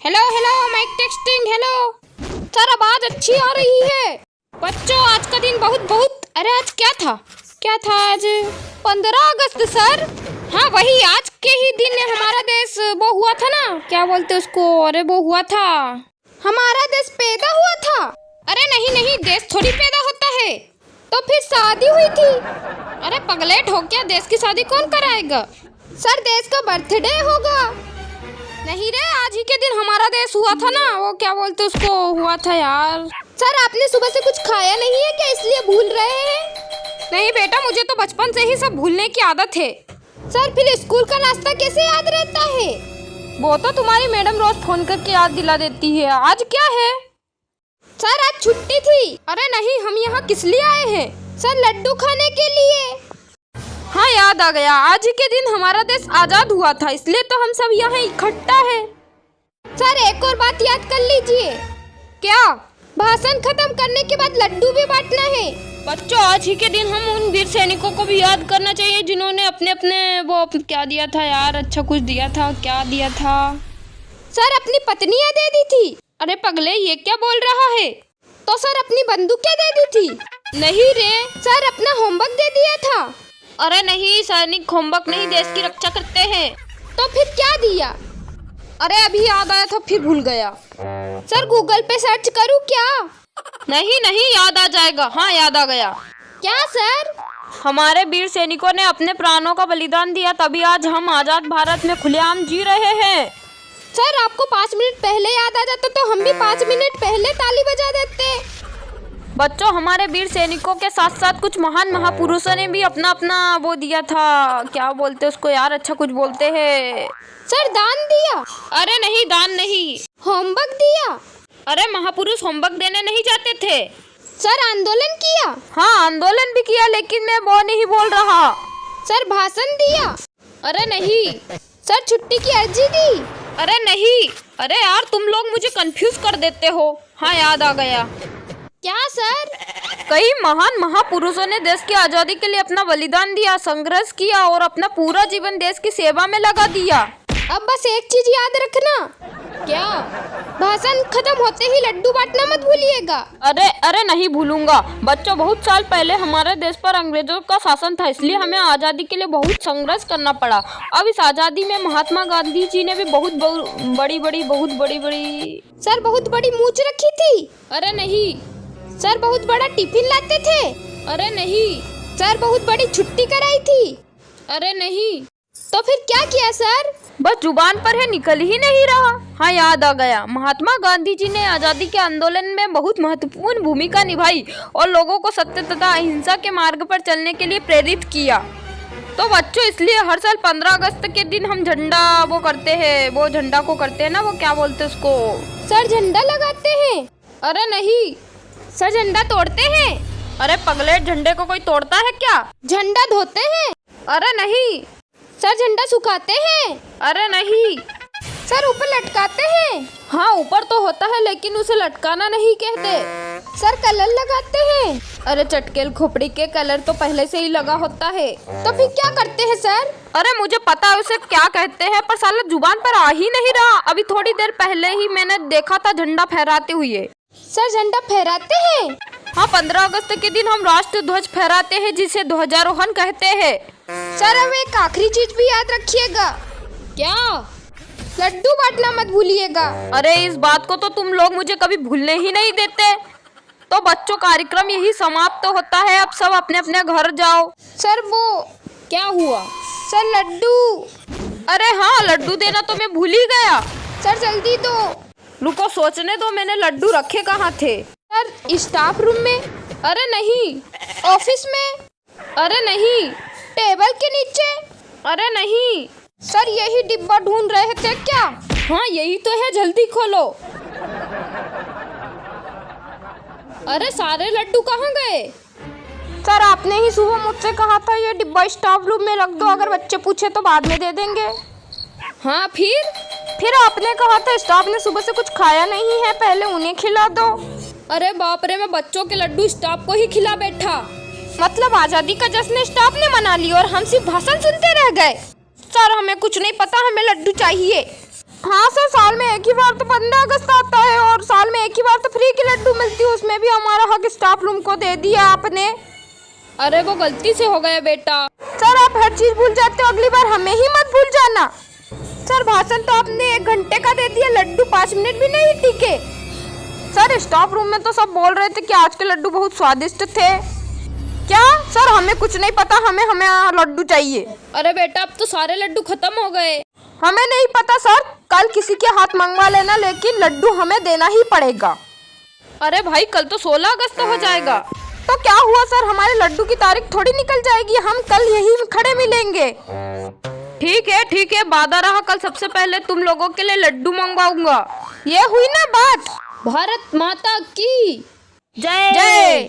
Hello hello mike testing hello. Sir आवाज अच्छी आ रही है। बच्चों आज का दिन बहुत अरे आज क्या था आज 15 अगस्त सर। हाँ वही आज के ही दिन हमारा देश वो हुआ था ना, क्या बोलते उसको, अरे वो हुआ था, हमारा देश पैदा हुआ था। अरे नहीं देश थोड़ी पैदा होता है, तो फिर शादी हुई थी। अरे पगलेट हो क्या, देश की शादी कौन कराएगा। सर देश का बर्थडे होगा। नहीं रे आज ही के दिन हमारा देश हुआ था ना, वो क्या बोलते उसको हुआ था यार। सर आपने सुबह से कुछ खाया नहीं है क्या, इसलिए भूल रहे हैं। नहीं बेटा मुझे तो बचपन से ही सब भूलने की आदत है। सर फिर स्कूल का नाश्ता कैसे याद रहता है। वो तो तुम्हारी मैडम रोज फोन करके याद दिला देती है। आज क्या है। सर आज छुट्टी थी। अरे नहीं हम यहाँ किस लिए आए हैं। सर लड्डू खाने के लिए। हाँ याद आ गया, आज ही के दिन हमारा देश आजाद हुआ था, इसलिए तो हम सब यहाँ इकट्ठा है। सर एक और बात याद कर लीजिए। क्या। भाषण खत्म करने के बाद लड्डू भी बांटना है। बच्चों आज ही के दिन हम उन वीर सैनिकों को भी याद करना चाहिए जिन्होंने अपने वो क्या दिया था यार, अच्छा कुछ दिया था, क्या दिया था। सर अपनी पत्नियां दे दी थी। अरे पगले ये क्या बोल रहा है। तो सर अपनी बंदूकें दे दी थी। नहीं रे सर अपना होमवर्क दे दिया था। अरे नहीं सैनिक होमवर्क नहीं देश की रक्षा करते हैं। तो फिर क्या दिया। अरे अभी याद आया था फिर भूल गया। सर गूगल पे सर्च करूँ क्या। नहीं याद आ जाएगा। हाँ याद आ गया। क्या सर। हमारे वीर सैनिकों ने अपने प्राणों का बलिदान दिया, तभी आज हम आजाद भारत में खुलेआम जी रहे हैं। सर आपको 5 मिनट पहले याद आ जाता तो हम भी 5 मिनट पहले ताली बजा देते। बच्चों हमारे वीर सैनिकों के साथ साथ कुछ महान महापुरुषों ने भी अपना वो दिया था, क्या बोलते उसको यार, अच्छा कुछ बोलते हैं। सर दान दिया। अरे नहीं दान नहीं, होमवर्क दिया। अरे महापुरुष होमवर्क देने नहीं जाते थे। सर आंदोलन किया। हाँ आंदोलन भी किया, लेकिन मैं वो नहीं बोल रहा। सर भाषण दिया। अरे नहीं। सर छुट्टी की अर्जी दी। अरे नहीं। अरे यार तुम लोग मुझे कंफ्यूज कर देते हो। हाँ याद आ गया। क्या सर। कई महान महापुरुषों ने देश की आजादी के लिए अपना बलिदान दिया, संघर्ष किया और अपना पूरा जीवन देश की सेवा में लगा दिया। अब बस एक चीज याद रखना। क्या। भाषण खत्म होते ही लड्डू बांटना मत भूलिएगा। अरे नहीं भूलूंगा। बच्चों बहुत साल पहले हमारे देश पर अंग्रेजों का शासन था, इसलिए हमें आजादी के लिए बहुत संघर्ष करना पड़ा। अब इस आजादी में महात्मा गांधी जी ने भी बहुत बड़ी सर बहुत बड़ी मूंछ रखी थी। अरे नहीं। सर बहुत बड़ा टिफिन लाते थे। अरे नहीं। सर बहुत बड़ी छुट्टी कराई थी। अरे नहीं। तो फिर क्या किया सर। बस जुबान पर है, निकल ही नहीं रहा। हाँ याद आ गया, महात्मा गांधी जी ने आजादी के आंदोलन में बहुत महत्वपूर्ण भूमिका निभाई और लोगों को सत्य तथा अहिंसा के मार्ग पर चलने के लिए प्रेरित किया। तो बच्चों इसलिए हर साल 15 अगस्त के दिन हम झंडा वो करते हैं, वो झंडा को करते हैं ना, वो क्या बोलते हैं उसको। सर झंडा लगाते हैं। अरे नहीं। सर झंडा तोड़ते हैं। अरे पगले झंडे को कोई तोड़ता है क्या। झंडा धोते हैं। अरे नहीं। सर झंडा सुखाते हैं। अरे नहीं। सर ऊपर लटकाते हैं। हाँ ऊपर तो होता है लेकिन उसे लटकाना नहीं कहते। सर कलर लगाते हैं। अरे चटकेल खोपड़ी के कलर तो पहले से ही लगा होता है। तो फिर क्या करते हैं सर। अरे मुझे पता है उसे क्या कहते हैं, पर साला जुबान पर आ ही नहीं रहा। अभी थोड़ी देर पहले ही मैंने देखा था झंडा फहराते हुए। सर झंडा फहराते हैं। हाँ 15 अगस्त के दिन हम राष्ट्रीय ध्वज फहराते हैं, जिसे ध्वजारोहण कहते हैं। सर अब एक आखिरी चीज भी याद रखिएगा। क्या। लड्डू बांटना मत भूलिएगा। अरे इस बात को तो तुम लोग मुझे कभी भूलने ही नहीं देते। तो बच्चों कार्यक्रम यही समाप्त होता है, अब सब अपने अपने घर जाओ। सर वो क्या हुआ। सर लड्डू। अरे हाँ लड्डू देना तो मैं भूल ही गया। सर जल्दी दो। रुको सोचने दो, मैंने लड्डू रखे कहाँ थे। सर स्टाफ रूम में। अरे नहीं। ऑफिस में। अरे नहीं। टेबल के नीचे। अरे नहीं। सर यही डिब्बा ढूंढ रहे थे क्या। हाँ यही तो है, जल्दी खोलो। अरे सारे लड्डू कहाँ गए। सर आपने ही सुबह मुझसे कहा था ये डिब्बा स्टाफ रूम में रख दो, अगर बच्चे पूछे तो बाद में दे देंगे। हाँ फिर आपने कहा था स्टाफ ने सुबह से कुछ खाया नहीं है, पहले उन्हें खिला दो। अरे बाप रे, मैं बच्चों के लड्डू स्टाफ को ही खिला बैठा। मतलब आजादी का जश्न स्टाफ ने मना लिया और हम सिर्फ भाषण सुनते रह गए। सर हमें कुछ नहीं पता, हमें लड्डू चाहिए। हाँ सर साल में एक ही बार तो 15 अगस्त आता है और साल में एक ही बार तो फ्री की लड्डू मिलती है, उसमें भी हमारा हक स्टाफ रूम को दे दिया आपने। अरे वो गलती से हो गया बेटा। सर आप हर चीज भूल जाते हो, अगली बार हमें ही मत भूल जाना। सर भाषण तो आपने 1 घंटे का दे दिया, लड्डू 5 मिनट भी नहीं टिके। सर स्टाफ रूम में तो सब बोल रहे थे कि आज के लड्डू बहुत स्वादिष्ट थे। क्या सर? हमें कुछ नहीं पता, हमें लड्डू चाहिए। अरे बेटा अब तो सारे लड्डू खत्म हो गए। हमें नहीं पता सर, कल किसी के हाथ मंगवा लेना, लेकिन लड्डू हमें देना ही पड़ेगा। अरे भाई कल तो 16 अगस्त हो जाएगा। तो क्या हुआ सर, हमारे लड्डू की तारीख थोड़ी निकल जाएगी, हम कल यही खड़े मिलेंगे। ठीक है, वादा रहा, कल सबसे पहले तुम लोगों के लिए लड्डू मंगवाऊंगा। ये हुई ना बात। भारत माता की जय।